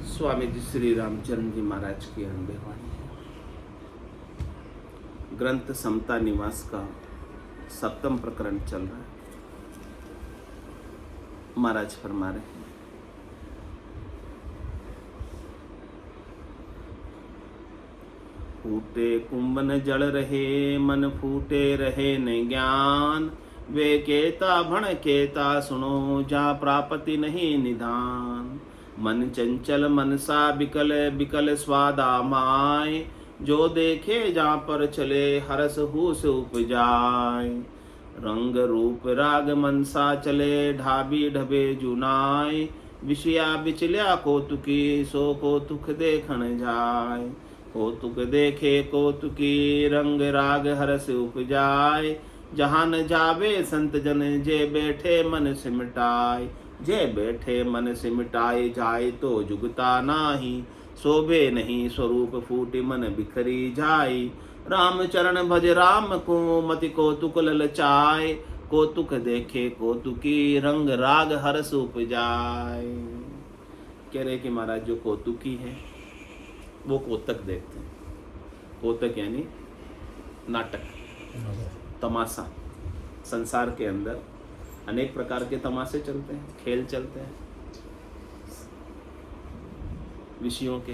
स्वामी जी श्री रामचंद्र जी महाराज की अनबे वाणी है। ग्रंथ समता निवास का 7वां प्रकरण चल रहा है। महाराज फरमा रहे हैं, फूटे कुंभन जल रहे मन फूटे रहे न ज्ञान, वे केता भण केता सुनो जा प्रापति नहीं निधान। मन चंचल मनसा बिकल बिकल स्वादा माय, जो देखे जा पर चले हरस हुस उपजाय। रंग रूप राग मनसा चले ढाबी ढबे जुनाय, विषया बिचल्या कौतुकी सो कौतुक देखन जाय। कौतुक देखे कौतुकी रंग राग हरस उपजाय, जहाँ न जावे संत जन जे बैठे मन सिमटाय। जे बैठे मन सिमटाए जाए तो जुगता नाही, शोभे नहीं स्वरूप फूटी मन बिखरी जाय। राम चरण भज राम को मति कौतुक ललचाए, कौतुक देखे कौतुकी रंग राग हरस उपजाय। कह रहे कि महाराज जो कौतुकी है वो कौतक देखते हैं। कौतक यानी नाटक, तमाशा। संसार के अंदर अनेक प्रकार के तमाशे चलते हैं, खेल चलते हैं विषयों के,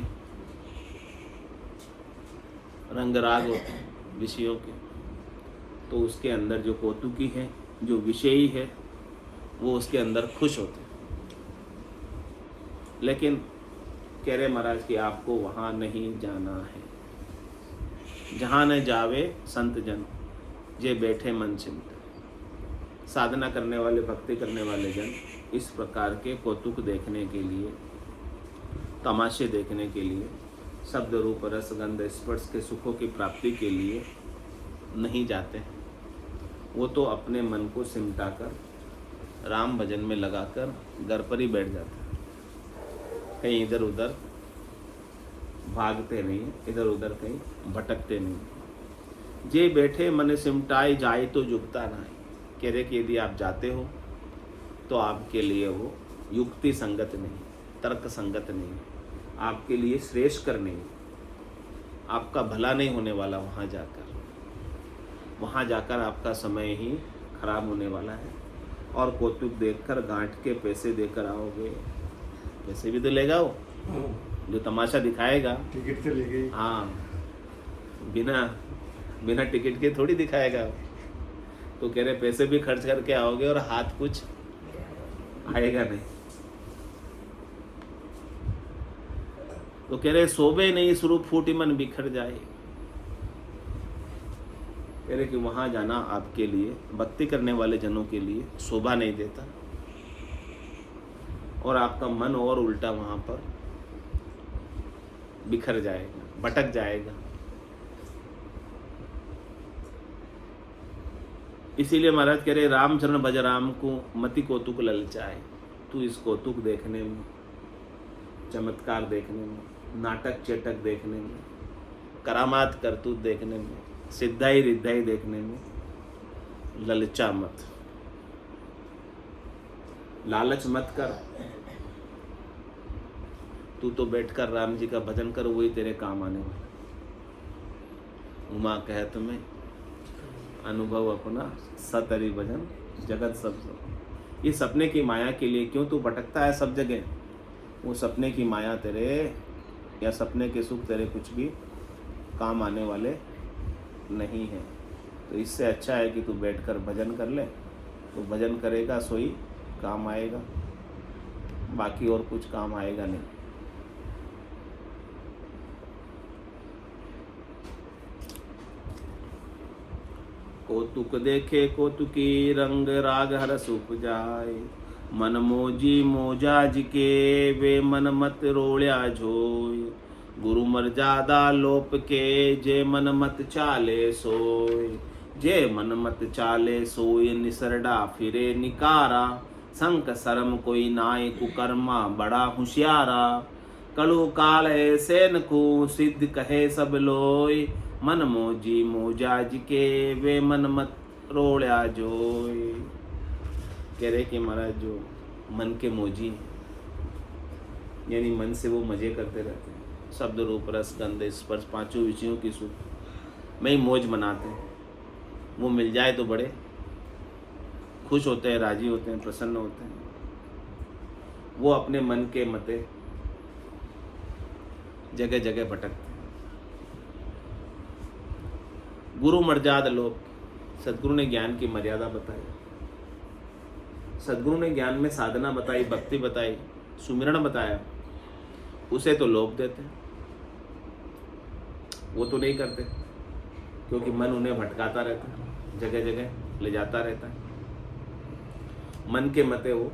रंग राग होते हैं विषयों के। तो उसके अंदर जो कौतुकी है, जो विषयी है, वो उसके अंदर खुश होते हैं। लेकिन कह रहे महाराज कि आपको वहाँ नहीं जाना है। जहाँ न जावे संत जन जे बैठे मन चिंत। साधना करने वाले, भक्ति करने वाले जन इस प्रकार के कौतुक देखने के लिए, तमाशे देखने के लिए, शब्द रूप रस गंध स्पर्श के सुखों की प्राप्ति के लिए नहीं जाते हैं। वो तो अपने मन को सिमटा कर राम भजन में लगाकर घर पर ही बैठ जाते हैं। कहीं इधर उधर भागते नहीं, इधर उधर कहीं भटकते नहीं। जे बैठे मन सिमटाए जाए तो जुगता नहीं। कह रहे कि यदि आप जाते हो तो आपके लिए वो युक्ति संगत नहीं, तर्क संगत नहीं, आपके लिए श्रेष्ठकर नहीं, आपका भला नहीं होने वाला। वहाँ जाकर आपका समय ही खराब होने वाला है। और कौतुक देखकर गांठ के पैसे देकर आओगे, पैसे भी तो लेगा वो जो तमाशा दिखाएगा। टिकट तो लेगी। हाँ, बिना टिकट के थोड़ी दिखाएगा। तो कह रहे पैसे भी खर्च करके आओगे और हाथ कुछ आएगा नहीं। तो कह रहे शोभे नहीं स्वरूप फूटी मन बिखर जाए। कह रहे कि वहां जाना आपके लिए, भक्ति करने वाले जनों के लिए शोभा नहीं देता, और आपका मन और उल्टा वहां पर बिखर जाएगा, भटक जाएगा। इसीलिए महाराज कह रहे रामचरण भज राम को मति कौतुक ललचाए। तू इस कौतुक देखने में, चमत्कार देखने में, नाटक चेटक देखने में, करामात करतूत देखने में, सिद्धाई रिद्धाई देखने में ललचा मत, लालच मत कर। तू तो बैठकर राम जी का भजन कर, वही तेरे काम आने वाला। उमा कहत में अनुभव अपना सतरी भजन जगत सब। ये सपने की माया के लिए क्यों तू भटकता है सब जगह? वो सपने की माया तेरे या सपने के सुख तेरे कुछ भी काम आने वाले नहीं है। तो इससे अच्छा है कि तू बैठकर भजन कर ले। तो भजन करेगा सोई काम आएगा, बाकी और कुछ काम आएगा नहीं। कौतुक देखे कौतुकी रंग राग हरस उपजाए। मन मोजी मोजा जिके वे मन मत रोल्या झोय। गुरु मर्यादा लोप के जे मन मत चाले सोय। जे मन मत चाले सोय निसरडा फिरे निकारा। संक शर्म कोई नाय कुकर्मा बड़ा होशियारा। कलु काल ऐसे न को सिद्ध कहे सब लोय। मन मोजी मोजा जिके वे मन मत रोल्या जोय। कह रहे कि महाराज जो मन के मोजी यानी मन से वो मजे करते रहते हैं। शब्द रूप रस गंध स्पर्श पांचों विषयों की सुख में ही मौज मनाते हैं। वो मिल जाए तो बड़े खुश होते हैं, राजी होते हैं, प्रसन्न होते हैं। वो अपने मन के मते जगह जगह भटकते हैं। गुरु मर्यादा लोग, सदगुरु ने ज्ञान की मर्यादा बताई, सदगुरु ने ज्ञान में साधना बताई, भक्ति बताई, सुमिरन बताया। उसे तो लोग देते, वो तो नहीं करते, क्योंकि मन उन्हें भटकाता रहता है, जगह जगह ले जाता रहता है। मन के मते वो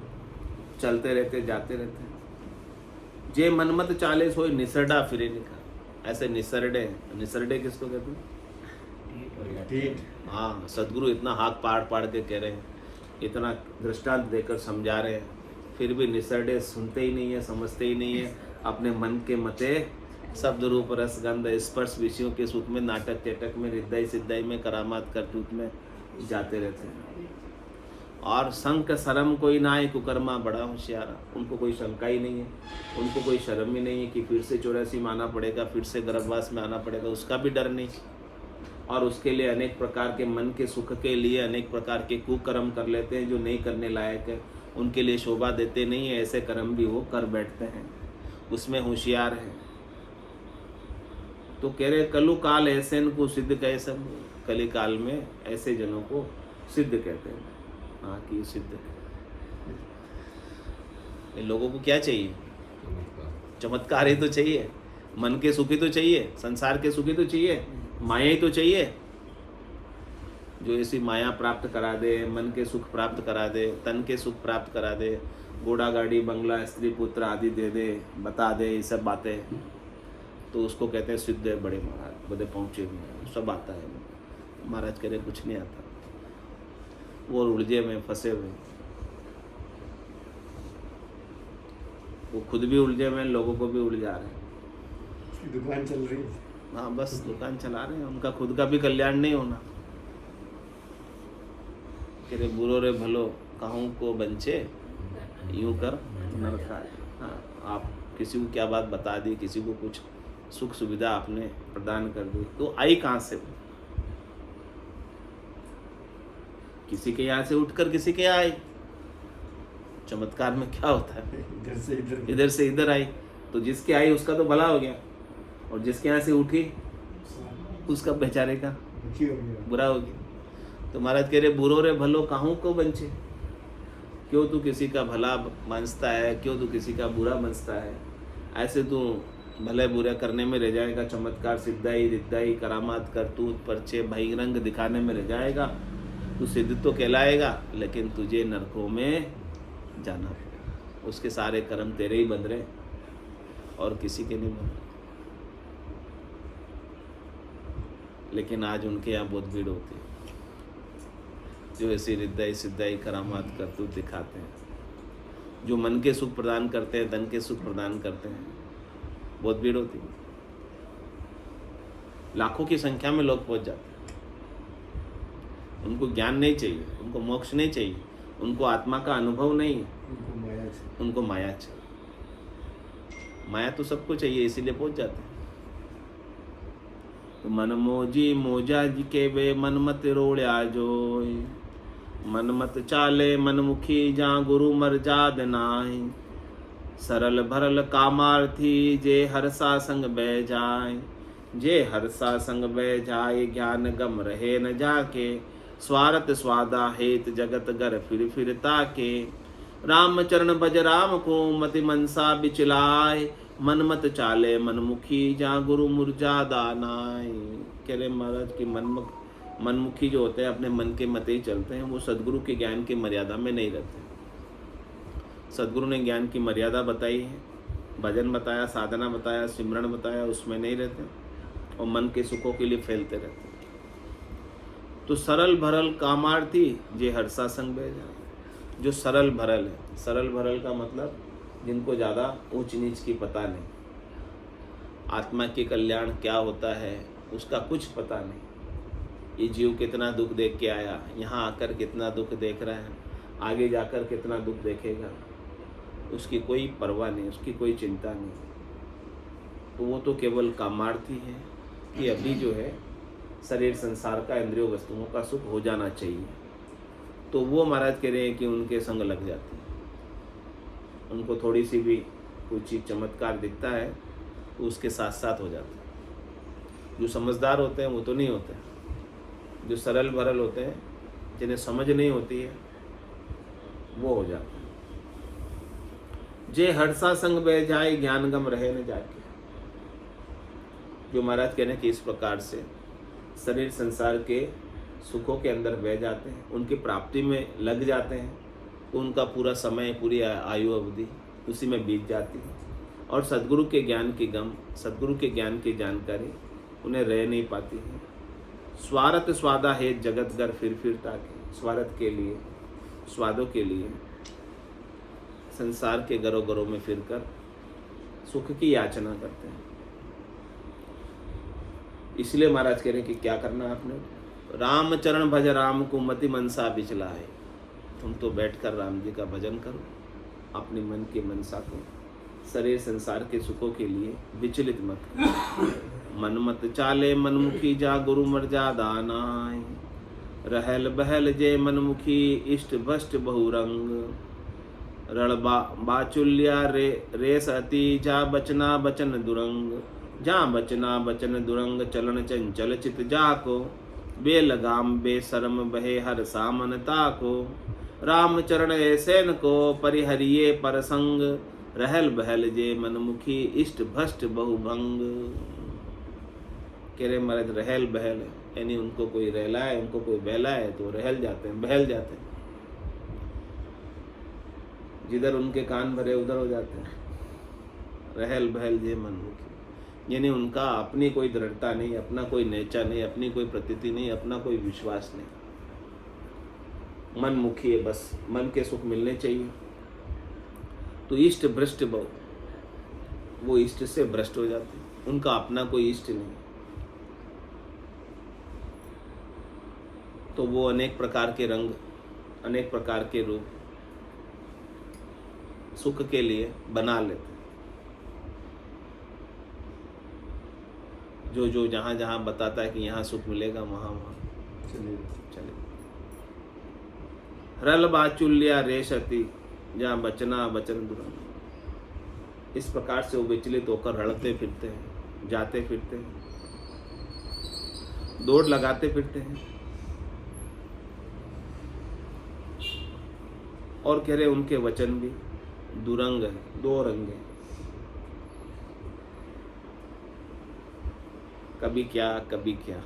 चलते रहते, जाते रहते हैं। जे मनमत चाले सोई निसरडा फिरे निका। ऐसे निसरडे, निसरडे किसको कहते हैं? हाँ, सदगुरु इतना हाथ पाड़ पाड़ के कह रहे हैं, इतना दृष्टांत देकर समझा रहे हैं, फिर भी निसरडे सुनते ही नहीं है, समझते ही नहीं है। अपने मन के मते शब्द रूप रस गंध स्पर्श विषयों के सुख में, नाटक टेटक में, हृदय सिद्धय में, करामात करतूत में जाते रहते हैं। और संक शर्म कोई ना है, कुकर्मा बड़ा होशियारा। उनको कोई शंका ही नहीं है, उनको कोई शर्म ही नहीं है कि फिर से 84 में आना पड़ेगा, फिर से गर्भवास में आना पड़ेगा, उसका भी डर नहीं। और उसके लिए अनेक प्रकार के मन के सुख के लिए अनेक प्रकार के कुकर्म कर लेते हैं जो नहीं करने लायक है, उनके लिए शोभा देते नहीं है। ऐसे कर्म भी वो कर बैठते हैं, उसमें होशियार है। तो कह रहे कलु काल ऐसे को सिद्ध कहे सब। कली काल में ऐसे जनों को सिद्ध कहते हैं। हाँ कि सिद्ध है। इन लोगों को क्या चाहिए? चमत्कार ही तो चाहिए, मन के सुखी तो चाहिए, संसार के सुखी तो चाहिए, माया ही तो चाहिए। जो ऐसी माया प्राप्त करा दे, मन के सुख प्राप्त करा दे, तन के सुख प्राप्त करा दे, घोड़ा गाड़ी बंगला स्त्री पुत्र आदि दे दे, बता दे, ये सब बातें, तो उसको कहते हैं सिद्ध है, बड़े महाराज, बड़े पहुँचे हुए हैं, सब आता है। महाराज कह रहे कुछ नहीं आता, वो उलझे में फंसे हुए, वो खुद भी उलझे हुए, लोगों को भी उलझा रहे हैं। दुकान चल रही है। हाँ बस दुकान चला रहे हैं, उनका खुद का भी कल्याण नहीं होना। तेरे बुरो रे भलो कहूँ को बंचे, यूं कर नरका। हाँ, आप किसी को क्या बात बता दी, किसी को कुछ सुख सुविधा आपने प्रदान कर दी, तो आई कहाँ से? किसी के यहाँ से उठकर किसी के यहाँ आई। चमत्कार में क्या होता है? इधर से इधर आई, तो जिसके आई उसका तो भला हो गया, और जिसके यहाँ से उठी उसका बेचारे का बुरा हो गया। तो महाराज कह रहे बुरो रे भलो काहू को बंचे। क्यों तू किसी का भला मानता है, क्यों तू किसी का बुरा मानता है? ऐसे तू भले बुरा करने में रह जाएगा, चमत्कार सिद्धाई रिद्धाई करामात करतूत परचे बहिरंग दिखाने में रह जाएगा। तू सिद्ध तो कहलाएगा, लेकिन तुझे नरकों में जाना पड़ेगा। उसके सारे कर्म तेरे ही बंध रहे और किसी के नहीं बंध। लेकिन आज उनके यहाँ बहुत भीड़ होती है जो ऐसी रिद्धाई सिद्धाई करामात करतूत दिखाते हैं, जो मन के सुख प्रदान करते हैं, धन के सुख प्रदान करते हैं। बहुत भीड़ होती है, लाखों की संख्या में लोग पहुंच जाते हैं। उनको ज्ञान नहीं चाहिए, उनको मोक्ष नहीं चाहिए, उनको आत्मा का अनुभव नहीं है, उनको माया चाहिए। माया तो सबको चाहिए, इसीलिए पहुंच जाते हैं। तो मन मोजी मोजा जी के वे मन मत रोड़या जोय, मन मत चाले मनमुखी जा गुरु मर्जाद नाय, सरल भरल कामार्थी जे हरसा संग बह जाए, जे हरसा संग बह जाए ज्ञान गम रहे न जाके, स्वार्थ स्वादा हेत जगत घर फिर ताके, राम चरण भज राम को मति मनसा बिचलाय, मन मत चाले मनमुखी जा गुरु मुरजादा नाय। कह रहे महाराज की मनमुखी जो होते हैं अपने मन के मते ही चलते हैं, वो सदगुरु के ज्ञान की मर्यादा में नहीं रहते। सदगुरु ने ज्ञान की मर्यादा बताई है, भजन बताया, साधना बताया, सिमरन बताया, उसमें नहीं रहते और मन के सुखों के लिए फैलते रहते। तो सरल भरल कामार्थी जे हर्षा संग बह जाए। जो सरल भरल है, सरल भरल का मतलब जिनको ज़्यादा ऊंच नीच की पता नहीं, आत्मा के कल्याण क्या होता है उसका कुछ पता नहीं। ये जीव कितना दुख देख के आया, यहाँ आकर कितना दुख देख रहा है, आगे जाकर कितना दुख देखेगा, उसकी कोई परवाह नहीं, उसकी कोई चिंता नहीं। तो वो तो केवल कामार्थी है कि अभी जो है शरीर संसार का, इंद्रियों वस्तुओं का सुख हो जाना चाहिए। तो वो महाराज कह रहे हैं कि उनके संग लग जाते हैं। उनको थोड़ी सी भी कोई चीज़ चमत्कार दिखता है तो उसके साथ साथ हो जाता है। जो समझदार होते हैं वो तो नहीं होते, जो सरल भरल होते हैं, जिन्हें समझ नहीं होती है, वो हो जाते हैं। जे हर्षा संग बह जाए, ज्ञान गम रहे न जाके। जो महाराज कहने कि इस प्रकार से शरीर संसार के सुखों के अंदर बह जाते हैं, उनकी प्राप्ति में लग जाते हैं, तो उनका पूरा समय, पूरी आयु अवधि उसी में बीत जाती है। और सद्गुरु के ज्ञान की गम, सद्गुरु के ज्ञान की जानकारी उन्हें रह नहीं पाती है। स्वार्थ स्वादा है जगत घर फिर ताके। स्वार्थ के लिए, स्वादों के लिए संसार के घरों घरों में फिरकर सुख की याचना करते हैं। इसलिए महाराज कह रहे हैं कि क्या करना है आपने, राम चरण भज राम को मति मनसा बिचला है। तुम तो बैठकर राम जी का भजन करो, अपने मन के मनसा को, शरीर संसार के सुखों के लिए विचलित मत करो। मन मत चाले मनमुखी, जा गुरु मर्यादा नाय। रहल बहल जे मनमुखी, इष्ट भष्ट बहुरंग। रण बाचुल्या रेस अति, जा बचना बचन दुरंग। जा बचना बचन दुरंग, चलन चंचल चित जाको। बेलगाम बेशरम बहे हर सामनता को। राम चरण ऐसे न को, परिहरिये पर संग। रहल बहल जे मनमुखी, इष्ट भष्ट बहुभंग। कह रहे महाराज रहल बहल, यानी उनको कोई रहला है, उनको कोई बहला है तो रहल जाते हैं, बहल जाते हैं। जिधर उनके कान भरे उधर हो जाते हैं। रहल बहल जे मनमुखी, यानी उनका अपनी कोई दृढ़ता नहीं, अपना कोई नेचा नहीं, अपनी कोई प्रतीति नहीं, अपना कोई विश्वास नहीं। मन मुखी है, बस मन के सुख मिलने चाहिए। तो इष्ट भ्रष्ट बहु, वो इष्ट से भ्रष्ट हो जाते हैं, उनका अपना कोई इष्ट नहीं। तो वो अनेक प्रकार के रंग, अनेक प्रकार के रूप सुख के लिए बना लेते हैं। जो जो जहाँ जहाँ बताता है कि यहाँ सुख मिलेगा, वहाँ वहाँ चले। रल बाचुल्या रेशति, जहाँ बचना बचन दुरंग। इस प्रकार से वो विचलित होकर रड़ते फिरते हैं, जाते फिरते हैं, दौड़ लगाते फिरते हैं। और कह रहे उनके वचन भी दुरंग है, दो रंग है। कभी क्या कभी क्या,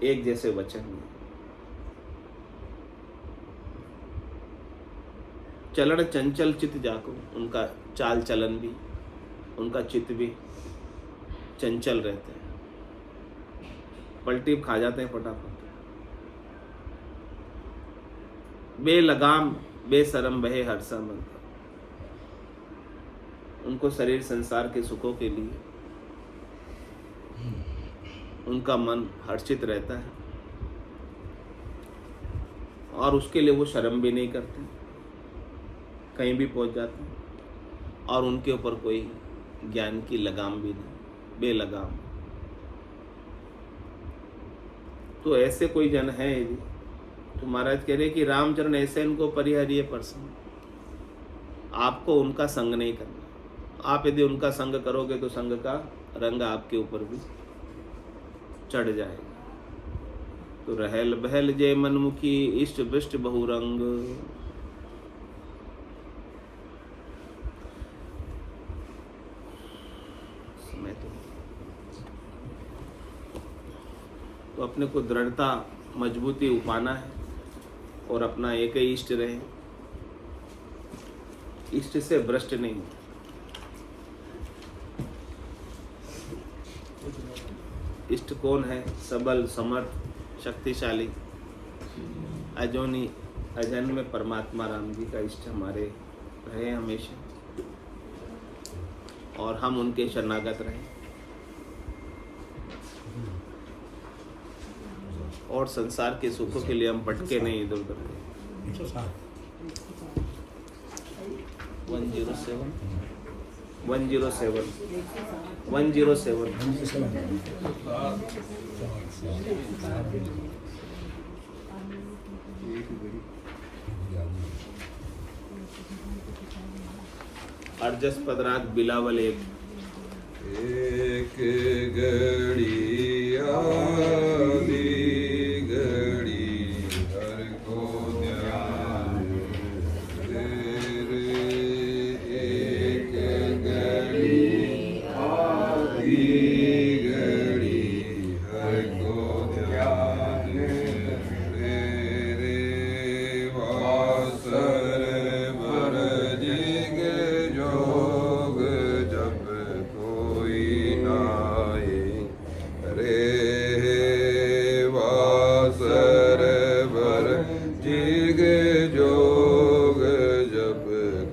एक जैसे वचन नहीं। चलन चंचल चित जाको, उनका चाल चलन भी, उनका चित्त भी चंचल रहते हैं, पलटी खा जाते हैं फटाफट। बेलगाम बेशरम बहे हर्षा मन, उनको शरीर संसार के सुखों के लिए उनका मन हर्षित रहता है, और उसके लिए वो शर्म भी नहीं करते, कहीं भी पहुंच जाते हैं। और उनके ऊपर कोई ज्ञान की लगाम भी नहीं, बेलगाम। तो ऐसे कोई जन है यदि, तो महाराज कह रहे कि रामचरण ऐसे इनको परिहरिये परसंग। आपको उनका संग नहीं करना। आप यदि उनका संग करोगे तो संग का रंग आपके ऊपर भी चढ़ जाएगा। तो रहल बहल जय मनमुखी, इष्ट विष्ट बहुरंग। समय तो अपने को दृढ़ता, मजबूती उपाना है और अपना एक ही इष्ट रहे, इष्ट से भ्रष्ट नहीं। इष्ट कौन है? सबल, समर्थ, शक्तिशाली, अजोनी अजन्म में परमात्मा राम जी का इष्ट हमारे रहे हमेशा, और हम उनके शरणागत रहे, और संसार के सुखों के लिए हम भटके नहीं इधर उधर। 107 107 107 अर्जस पदराग बिलावल एक घड़ी आधी घड़ी हर को ध्यान तेरे एक घड़ी आधी घड़ी हर को ध्यान तेरे वासर बर जिग जोग जब कोई नाए रे वासर बर जिग जोग जब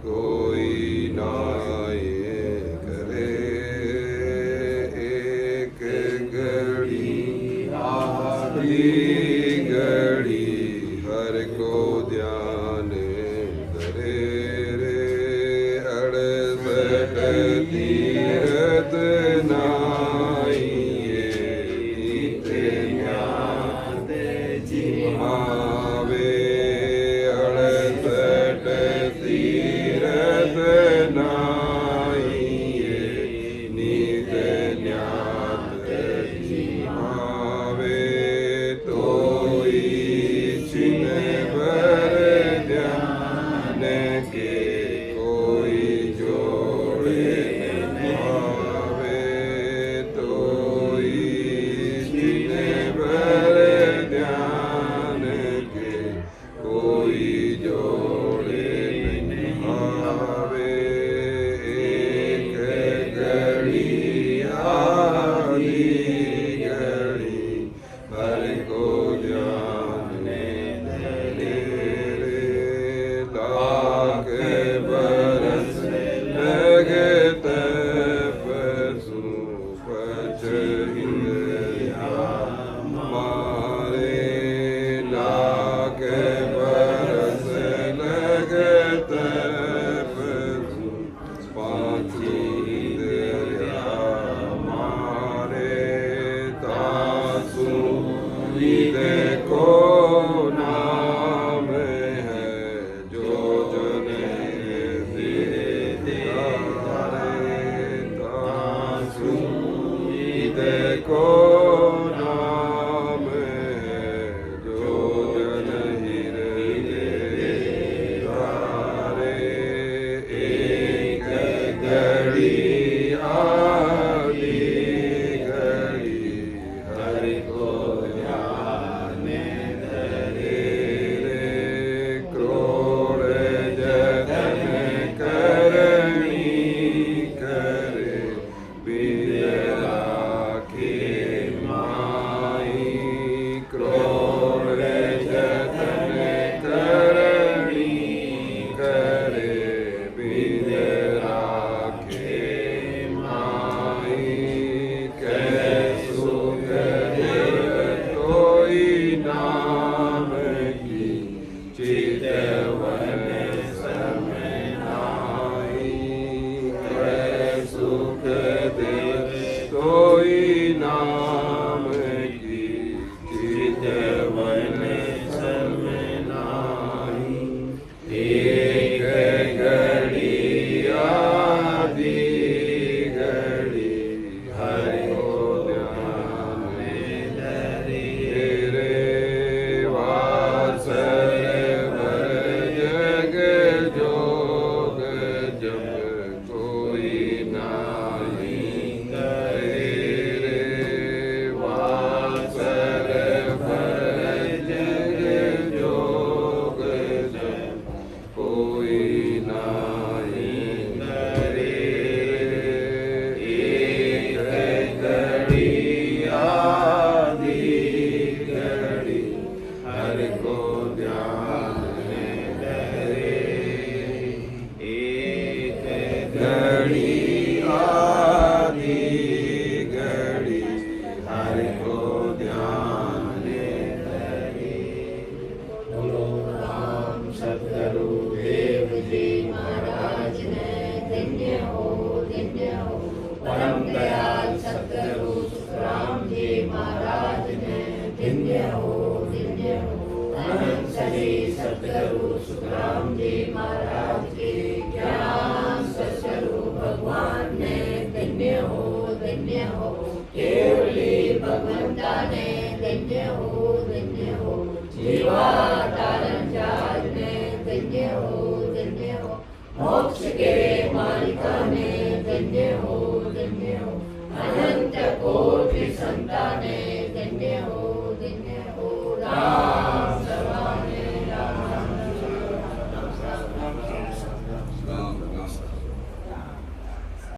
कोई नाए करे एक घड़ी आधी घड़ी हर को ध्यान करे रे अड़सठ तीरथ नाइए नित्य आवे अड़सठ तीरथ नाइए नित्य आवे तोई छिन भर ध्यान के कोई जोड़े आवे तोई छिन भर ध्यान के कोई जोड़े नहीं आवे एक घड़ी आधी घड़ी हर को ध्यान धरे रे लाख परम दयाल सतगुरु सुखराम जी महाराज ने धन्य हो अनंत श्री सतगुरु सुखराम जी महाराज के ज्ञान सतगुरु भगवान ने धन्य हो केवली भगवंता ने धन्य हो जीवा तारण चार ने धन्य हो मोक्ष के मालिका ने धन्य हो अनंत कोटि संता ने धन्य हो